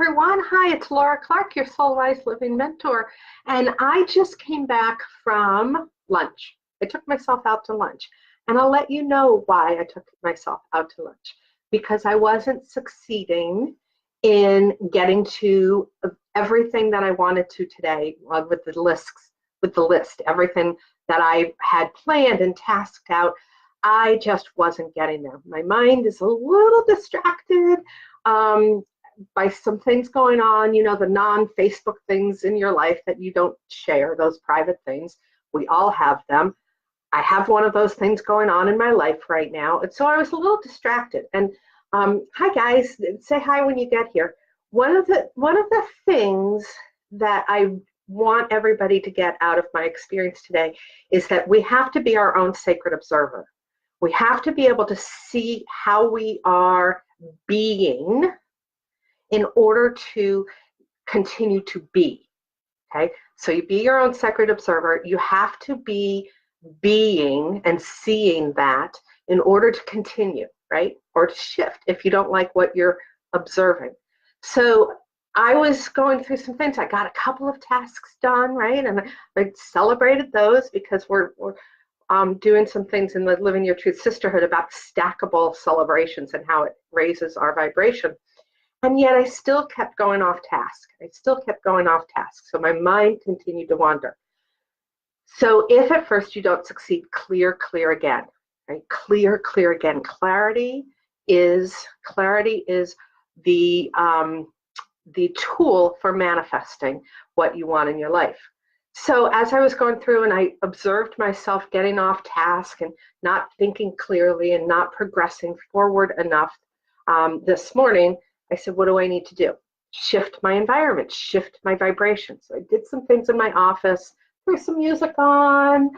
everyone. Hi, it's Laura Clark, your Soul Wise Living mentor. And I just came back from lunch. I took myself out to lunch. And I'll let you know why I took myself out to lunch. Because I wasn't succeeding in getting to everything that I wanted to today with the list, everything that I had planned and tasked out. I just wasn't getting there. My mind is a little distracted by some things going on, you know, the non-Facebook things in your life that you don't share, those private things. We all have them. I have one of those things going on in my life right now. And so I was a little distracted. And hi guys, say hi when you get here. One of the things that I want everybody to get out of my experience today is that we have to be our own sacred observer. We have to be able to see how we are being in order to continue to be, okay? So you be your own sacred observer. You have to be being and seeing that in order to continue, right? Or to shift if you don't like what you're observing. So I was going through some things. I got a couple of tasks done, right? And I celebrated those because we're doing some things in the Living Your Truth Sisterhood about stackable celebrations and how it raises our vibration. And yet I still kept going off task. So my mind continued to wander. So if at first you don't succeed, clear again, right? Clear again. Clarity is the tool for manifesting what you want in your life. So as I was going through and I observed myself getting off task and not thinking clearly and not progressing forward enough this morning, I said, what do I need to do? Shift my environment, shift my vibration. So I did some things in my office, threw some music on,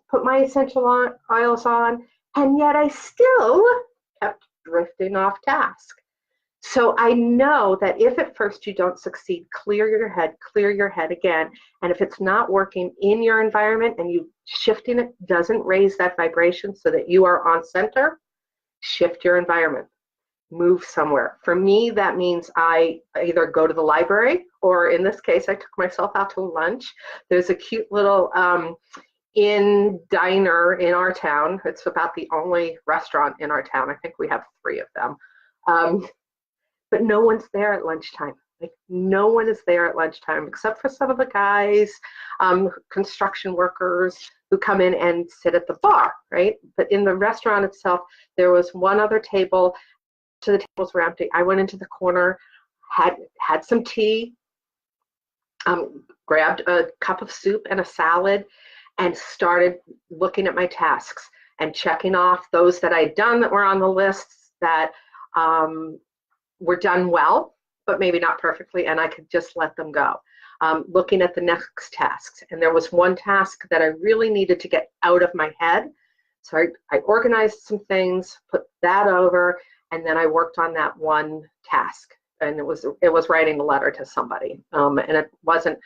put my essential oils on, and yet I still kept drifting off task. So I know that if at first you don't succeed, clear your head again. And if it's not working in your environment and you shifting it doesn't raise that vibration so that you are on center, shift your environment. Move somewhere. For me, that means I either go to the library, or in this case, I took myself out to lunch. There's a cute little inn diner in our town. It's about the only restaurant in our town. I think we have 3 of them. But no one's there at lunchtime. Like, no one is there at lunchtime except for some of the guys, construction workers who come in and sit at the bar, right? But in the restaurant itself, there was one other table. The tables were empty. I went into the corner, had some tea, grabbed a cup of soup and a salad, and started looking at my tasks and checking off those that I'd done that were on the lists that were done well, but maybe not perfectly, and I could just let them go. Looking at the next tasks, and there was one task that I really needed to get out of my head. So I organized some things, put that over, and then I worked on that one task, and it was writing a letter to somebody. And it wasn't,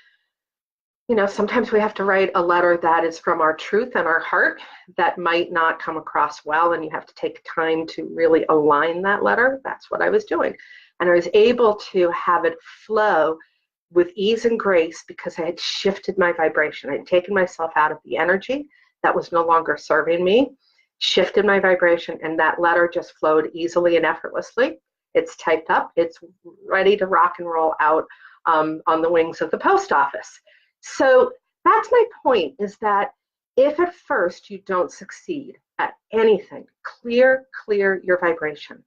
you know, sometimes we have to write a letter that is from our truth and our heart that might not come across well, and you have to take time to really align that letter. That's what I was doing. And I was able to have it flow with ease and grace because I had shifted my vibration. I had taken myself out of the energy that was no longer serving me, shifted my vibration, and that letter just flowed easily and effortlessly. It's typed up. It's ready to rock and roll out on the wings of the post office. So that's my point, is that if at first you don't succeed at anything, clear your vibration.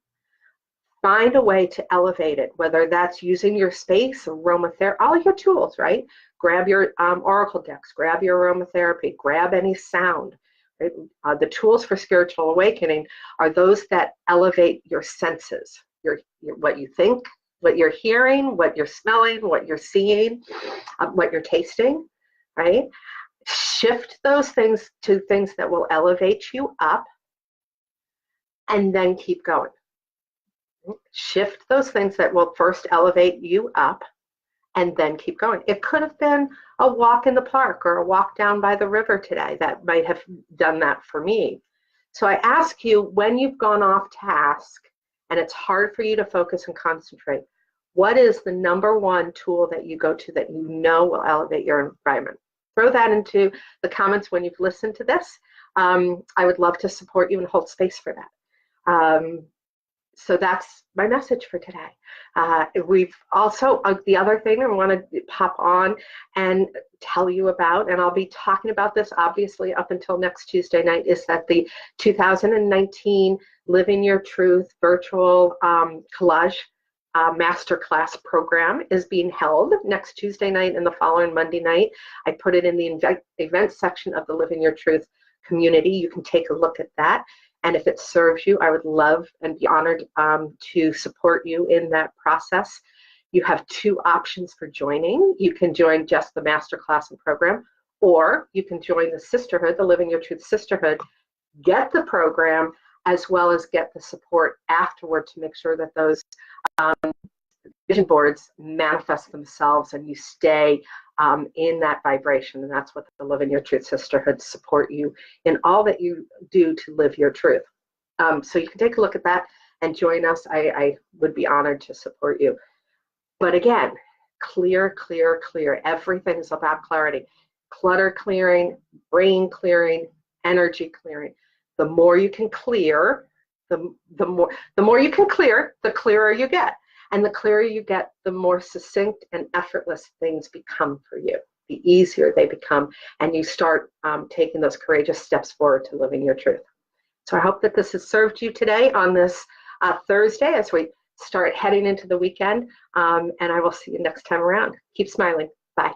Find a way to elevate it, whether that's using your space, aromatherapy, all your tools, right? Grab your oracle decks, grab your aromatherapy, grab any sound. Right? The tools for spiritual awakening are those that elevate your senses, your what you think, what you're hearing, what you're smelling, what you're seeing, what you're tasting, right? Shift those things to things that will elevate you up, and then keep going. Shift those things that will first elevate you up, and then keep going. It could have been a walk in the park or a walk down by the river today that might have done that for me. So I ask you, when you've gone off task and it's hard for you to focus and concentrate, What is the number one tool that you go to that you know will elevate your environment? Throw that into the comments when you've listened to this. I would love to support you and hold space for that. So that's my message for today. We've also, the other thing I want to pop on and tell you about, and I'll be talking about this obviously up until next Tuesday night, is that the 2019 Living Your Truth virtual collage masterclass program is being held next Tuesday night and the following Monday night. I put it in the event section of the Living Your Truth community. You can take a look at that. And if it serves you, I would love and be honored to support you in that process. You have two options for joining. You can join just the masterclass and program, or you can join the sisterhood, the Living Your Truth Sisterhood, get the program, as well as get the support afterward to make sure that those vision boards manifest themselves and you stay in that vibration. And that's what the Living Your Truth Sisterhood support you in all that you do to live your truth. So you can take a look at that and join us. I would be honored to support you. But again, clear, clear, clear. Everything is about clarity. Clutter clearing, brain clearing, energy clearing. The more you can clear, the more you can clear, the clearer you get. And the clearer you get, the more succinct and effortless things become for you. The easier they become, and you start taking those courageous steps forward to living your truth. So I hope that this has served you today on this Thursday as we start heading into the weekend. And I will see you next time around. Keep smiling. Bye.